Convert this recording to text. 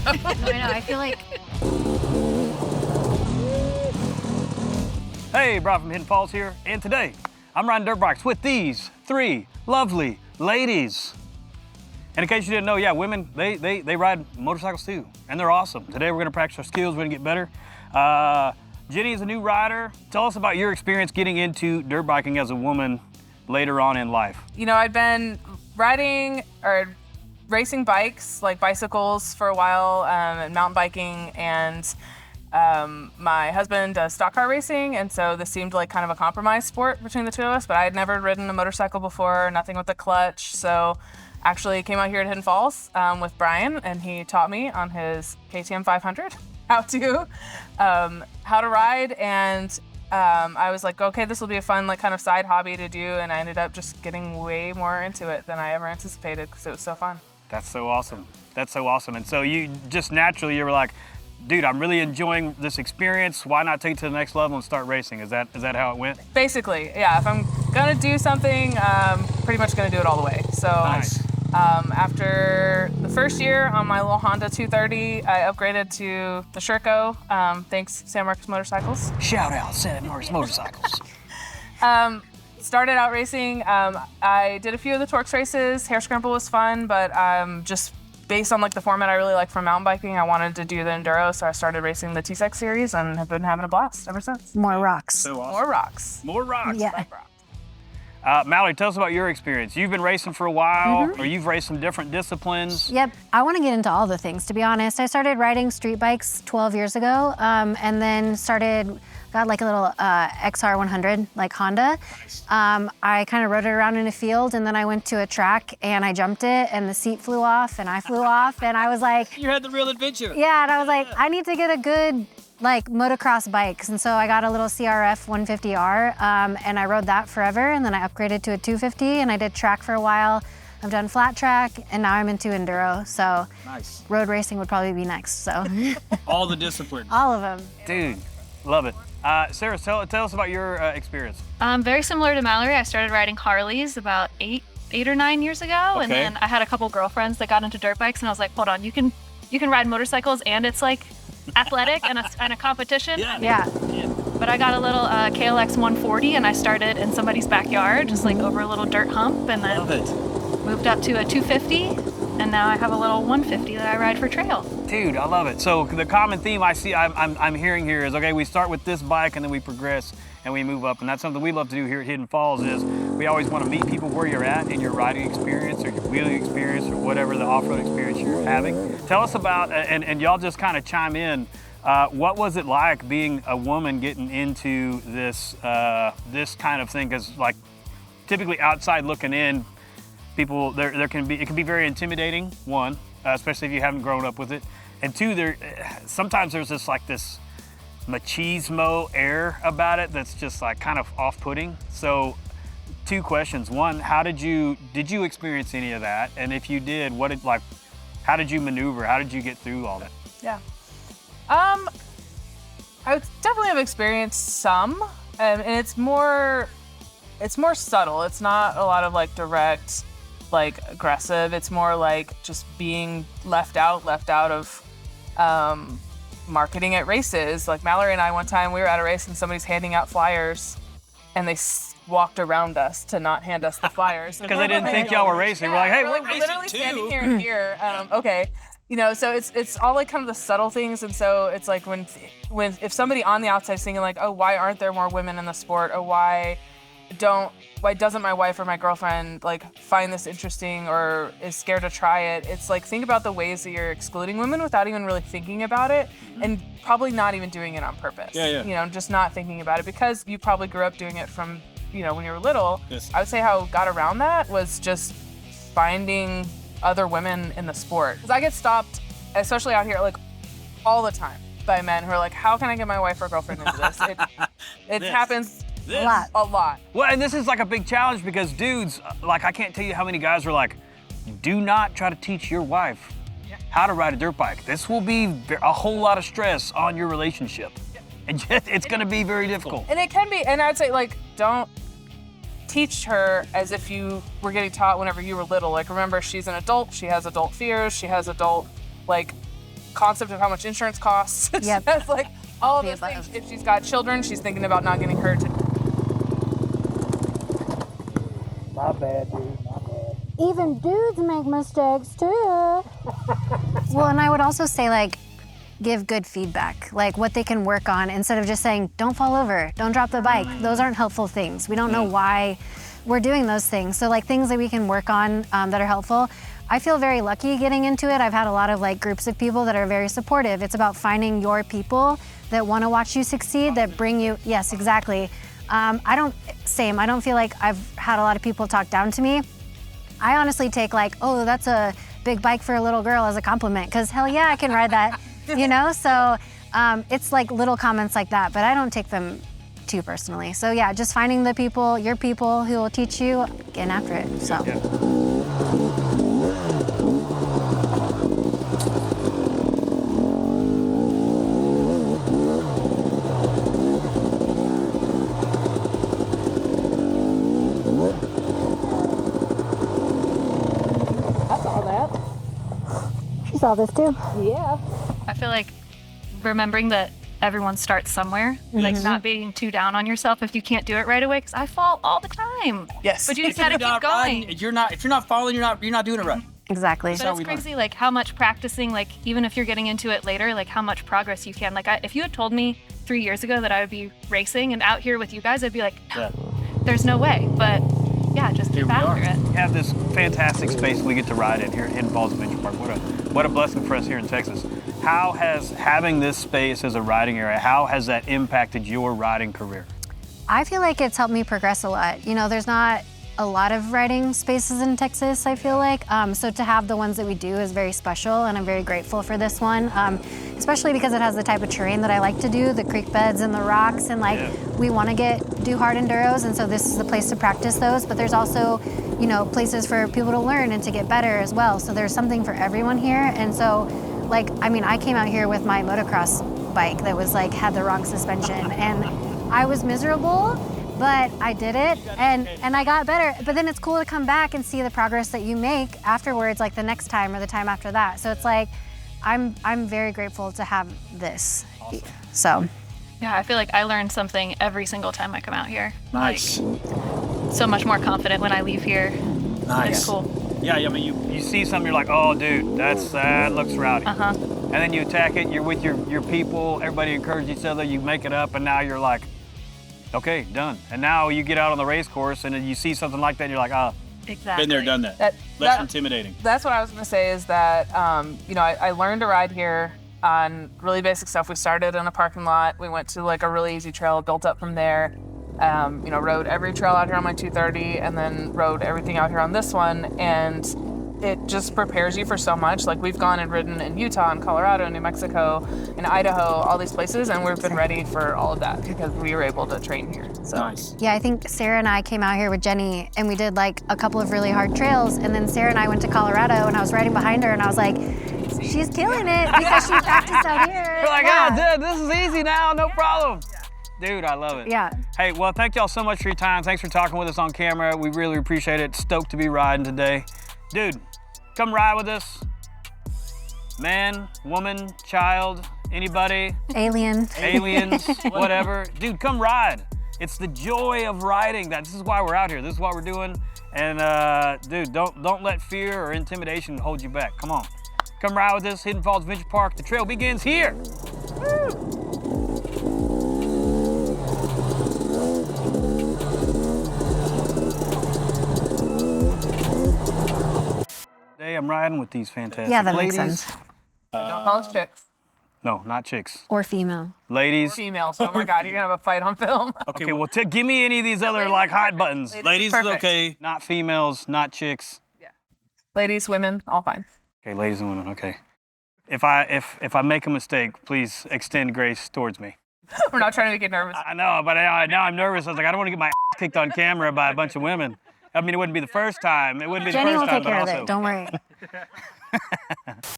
I know, I feel like... Hey, Brian from Hidden Falls here, and today I'm riding dirt bikes with these 3 lovely ladies. And in case you didn't know, yeah, women, they ride motorcycles too, and they're awesome. Today we're gonna practice our skills, we're gonna get better. Jenny is a new rider. Tell us about your experience getting into dirt biking as a woman later on in life. You know, I'd been riding or racing bikes, like bicycles for a while, and mountain biking, and my husband does stock car racing, and so this seemed like kind of a compromise sport between the two of us, but I had never ridden a motorcycle before, nothing with a clutch, so actually came out here to Hidden Falls with Brian, and he taught me on his KTM 500 how to ride, and I was like, okay, this will be a fun like kind of side hobby to do, and I ended up just getting way more into it than I ever anticipated because it was so fun. That's so awesome. That's so awesome. And so you just naturally, you were like, dude, I'm really enjoying this experience. Why not take it to the next level and start racing? Is that how it went? Basically, yeah. If I'm gonna do something, pretty much gonna do it all the way. So Nice. After the first year on my little Honda 230, I upgraded to the Sherco. Thanks, San Marcos Motorcycles. Shout out San Marcos Motorcycles. Started out racing. I did a few of the Torx races. Hair Scramble was fun, but just based on like the format I really like from mountain biking, I wanted to do the enduro, so I started racing the T-Sex series and have been having a blast ever since. More rocks. So awesome. More rocks. More rocks. Yeah. Like rocks. Mallory, tell us about your experience. You've been racing for a while, or you've raced some different disciplines. Yep, I want to get into all the things, to be honest. I started riding street bikes 12 years ago, and then got like a little XR100, like Honda. I kind of rode it around in a field, and then I went to a track and I jumped it, and the seat flew off, and I flew off, and I was like... You had the real adventure. Yeah, and I was like, I need to get a good like motocross bikes, and so I got a little CRF 150R, and I rode that forever, and then I upgraded to a 250, and I did track for a while. I've done flat track, and now I'm into enduro, so Nice. road racing would probably be next, so. All the disciplines. All of them. Dude, love it. Sarah, tell us about your experience. Very similar to Mallory, I started riding Harleys about eight or 9 years ago, and Okay. then I had a couple girlfriends that got into dirt bikes, and I was like, hold on, you can ride motorcycles, and it's like athletic and a competition. Yeah. But I got a little KLX 140, and I started in somebody's backyard, just like over a little dirt hump, and then Love it. moved up to a 250, and now I have a little 150 that I ride for trail. Dude, I love it. So the common theme I'm hearing here is, okay, we start with this bike and then we progress and we move up. And that's something we love to do here at Hidden Falls is we always want to meet people where you're at in your riding experience or your wheeling experience or whatever the off-road experience you're having. Tell us about, and y'all just kind of chime in, what was it like being a woman getting into this this kind of thing? Because like typically outside looking in, people it can be very intimidating. One, especially if you haven't grown up with it, and two, sometimes there's this machismo air about it that's just like kind of off-putting. So, 2 questions. One, did you experience any of that? And if you did, how did you maneuver? How did you get through all that? Yeah. I definitely have experienced some, and it's more subtle. It's not a lot of like direct, like aggressive. It's more like just being left out of marketing at races. Like Mallory and I, one time we were at a race and somebody's handing out flyers, and they walked around us to not hand us the flyers Because they didn't think y'all were racing. We're like, hey, we're literally racing standing too. here and here. Okay. You know, so it's all like kind of the subtle things, and so it's like when if somebody on the outside is thinking like, oh, why aren't there more women in the sport, or why doesn't my wife or my girlfriend like find this interesting or is scared to try it? It's like, think about the ways that you're excluding women without even really thinking about it, and probably not even doing it on purpose. Yeah. You know, just not thinking about it because you probably grew up doing it from, you know, when you were little. Yes. I would say how I got around that was just finding other women in the sport. Because I get stopped, especially out here, like all the time by men who are like, how can I get my wife or girlfriend into this? It happens A lot. Well, and this is like a big challenge because dudes, like I can't tell you how many guys are like, do not try to teach your wife how to ride a dirt bike. This will be a whole lot of stress on your relationship. And it's gonna be very difficult. And it can be, and I'd say like, don't teach her as if you were getting taught whenever you were little. Like, remember, she's an adult, she has adult fears, she has adult like concept of how much insurance costs. Yep. She has like all of The those things. above. If she's got children, she's thinking about not getting hurt. My bad, dude. My bad. Even dudes make mistakes too. Well, and I would also say like, give good feedback, like what they can work on instead of just saying, don't fall over, don't drop the bike. Those aren't helpful things. We don't know why we're doing those things. So like things that we can work on that are helpful. I feel very lucky getting into it. I've had a lot of like groups of people that are very supportive. It's about finding your people that want to watch you succeed, that bring you, yes, exactly. I don't feel like I've had a lot of people talk down to me. I honestly take like, oh, that's a big bike for a little girl as a compliment, because hell yeah, I can ride that, you know? So it's like little comments like that, but I don't take them too personally. So yeah, just finding the people, your people who will teach you, getting after it, so. Yeah. You saw this too? I feel like remembering that everyone starts somewhere, like not being too down on yourself if you can't do it right away, because I fall all the time. Yes. But you just If gotta you're keep not going. riding, if you're not following, you're not doing it right. Exactly. But it's crazy, like how much practicing, like even if you're getting into it later, like how much progress you can. Like if you had told me 3 years ago that I would be racing and out here with you guys, I'd be like, no, there's no way. But yeah, just keep after it. We have this fantastic space we get to ride in here at Hidden Falls Adventure Park. What a blessing for us here in Texas. How has having this space as a riding area, how has that impacted your riding career? I feel like it's helped me progress a lot. You know, there's not a lot of riding spaces in Texas, I feel like. So to have the ones that we do is very special, and I'm very grateful for this one, especially because it has the type of terrain that I like to do, the creek beds and the rocks, and like we want to do hard enduros, and so this is the place to practice those. But there's also, you know, places for people to learn and to get better as well. So there's something for everyone here, and so like, I mean, I came out here with my motocross bike that was like, had the wrong suspension, and I was miserable, but I did it, and I got better. But then it's cool to come back and see the progress that you make afterwards, like the next time or the time after that. So it's like, I'm very grateful to have this. Awesome. So. Yeah, I feel like I learn something every single time I come out here. Nice. Like, so much more confident when I leave here. Nice. It's cool. Yeah, I mean, you see something, you're like, oh, dude, that looks rowdy. And then you attack it, you're with your people, everybody encourages each other, you make it up, and now you're like, okay, done. And now you get out on the race course, and then you see something like that, and you're like, ah. Exactly. Been there, done that. Less intimidating. That's what I was going to say is that, you know, I learned to ride here on really basic stuff. We started in a parking lot. We went to like a really easy trail, built up from there. You know, rode every trail out here on my 230 and then rode everything out here on this one. And it just prepares you for so much. Like we've gone and ridden in Utah and Colorado, New Mexico, and Idaho, all these places. And we've been ready for all of that because we were able to train here. So. Nice. Yeah, I think Sarah and I came out here with Jenny and we did like a couple of really hard trails. And then Sarah and I went to Colorado and I was riding behind her and I was like, she's killing it because she practiced out here. You're like, yeah. oh, dude, this is easy now, no problem. Dude, I love it. Yeah. Hey, well, thank y'all so much for your time. Thanks for talking with us on camera. We really appreciate it. Stoked to be riding today. Dude, come ride with us. Man, woman, child, anybody, Alien. aliens, whatever. Dude, come ride. It's the joy of riding. This is why we're out here. This is what we're doing. And dude, don't let fear or intimidation hold you back. Come on. Come ride with us, Hidden Falls Adventure Park. The trail begins here. Woo! Today I'm riding with these fantastic Yeah, that ladies. makes sense. Don't call us chicks. No, not chicks. Or female. Ladies. Females. Oh my God, you're gonna have a fight on film. Okay, well, give me any of these other like hot buttons. Ladies is Perfect. okay. Not females, not chicks. Ladies, women, all fine. Okay, ladies and women. Okay. If I make a mistake, please extend grace towards me. We're not trying to make you nervous. I know, but now I'm nervous. I was like, I don't want to get my ass kicked on camera by a bunch of women. I mean, it wouldn't be the first time. It wouldn't be Jenny the will first time, take care of but it. also. Don't worry.